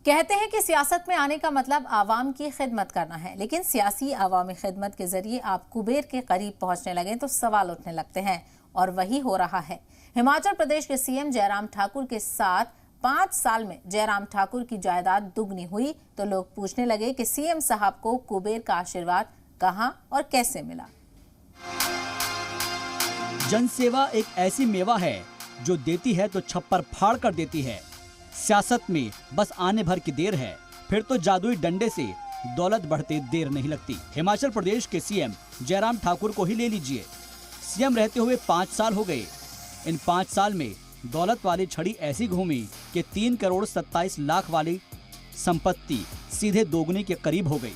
कहते हैं कि सियासत में आने का मतलब आवाम की खिदमत करना है, लेकिन सियासी आवामी खिदमत के जरिए आप कुबेर के करीब पहुंचने लगे तो सवाल उठने लगते हैं, और वही हो रहा है। हिमाचल प्रदेश के सीएम जयराम ठाकुर के साथ 5 साल में जयराम ठाकुर की जायदाद दुगनी हुई तो लोग पूछने लगे कि सीएम साहब को कुबेर का आशीर्वाद कहां और कैसे मिला। जनसेवा एक ऐसी मेवा है जो देती है तो छप्पर फाड़ कर देती है। सियासत में बस आने भर की देर है, फिर तो जादुई डंडे से दौलत बढ़ते देर नहीं लगती। हिमाचल प्रदेश के सीएम जयराम ठाकुर को ही ले लीजिए। सीएम रहते हुए 5 साल हो गए। इन 5 साल में दौलत वाली छड़ी ऐसी घूमी कि 3 करोड़ 27 लाख वाली संपत्ति सीधे दोगुनी के करीब हो गई।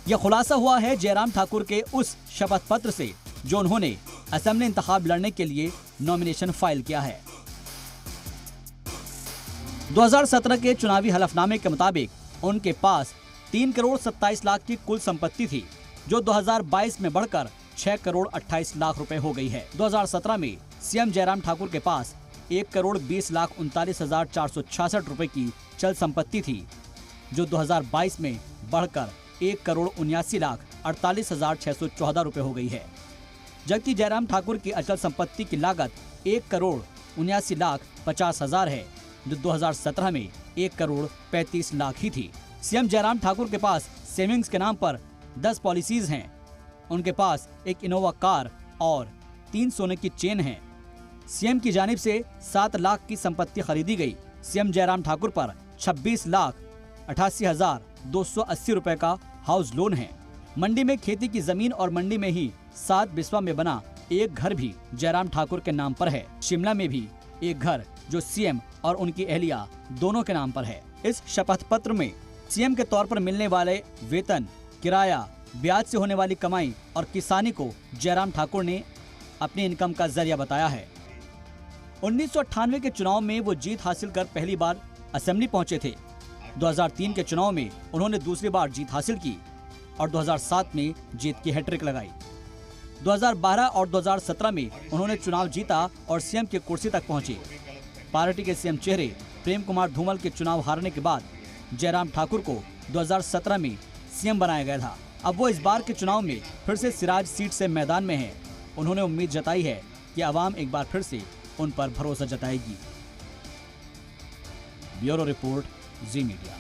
यह खुलासा हुआ है जयराम ठाकुर के उस शपथ पत्र से जो उन्होंने असेंबली इंतखाब लड़ने के लिए नॉमिनेशन फाइल किया है। 2017 के चुनावी हलफनामे के मुताबिक उनके पास 3 करोड़ 27 लाख की कुल संपत्ति थी, जो 2022 में बढ़कर 6 करोड़ 28 लाख रुपए हो गई है। 2017 में सीएम जयराम ठाकुर के पास 1 करोड़ 20 लाख 39,466 रुपए की चल संपत्ति थी, जो 2022 में बढ़कर 1 करोड़ 79 लाख 48,614 रुपए हो गई है। जबकि जयराम ठाकुर की अचल संपत्ति की लागत 1 करोड़ 79 लाख 50,000 है, जो 2017 में 1 करोड़ 35 लाख ही थी। सीएम जयराम ठाकुर के पास सेविंग्स के नाम पर 10 पॉलिसीज हैं। उनके पास एक इनोवा कार और 3 सोने की चेन है। सीएम की जानिब से 7 लाख की संपत्ति खरीदी गई। सीएम जयराम ठाकुर पर 26 लाख 88,280 रुपए का हाउस लोन है। मंडी में खेती की जमीन और मंडी में ही 7 बिस्वा में बना एक घर भी जयराम ठाकुर के नाम पर है। शिमला में भी एक घर जो सीएम और उनकी अहलिया दोनों के नाम पर है। इस शपथ पत्र में सीएम के तौर पर मिलने वाले वेतन, किराया, ब्याज से होने वाली कमाई और किसानी को जयराम ठाकुर ने अपनी इनकम का जरिया बताया है। 1998 के चुनाव में वो जीत हासिल कर पहली बार असेंबली पहुंचे थे। 2003 के चुनाव में उन्होंने दूसरी बार जीत हासिल की और 2007 में जीत की हैट्रिक लगाई। 2012 और 2017 में उन्होंने चुनाव जीता और सीएम की कुर्सी तक पहुंचे। पार्टी के सीएम चेहरे प्रेम कुमार धूमल के चुनाव हारने के बाद जयराम ठाकुर को 2017 में सीएम बनाया गया था। अब वो इस बार के चुनाव में फिर से सिराज सीट से मैदान में हैं। उन्होंने उम्मीद जताई है कि आवाम एक बार फिर से उन पर भरोसा जताएगी। ब्यूरो रिपोर्ट, जी मीडिया।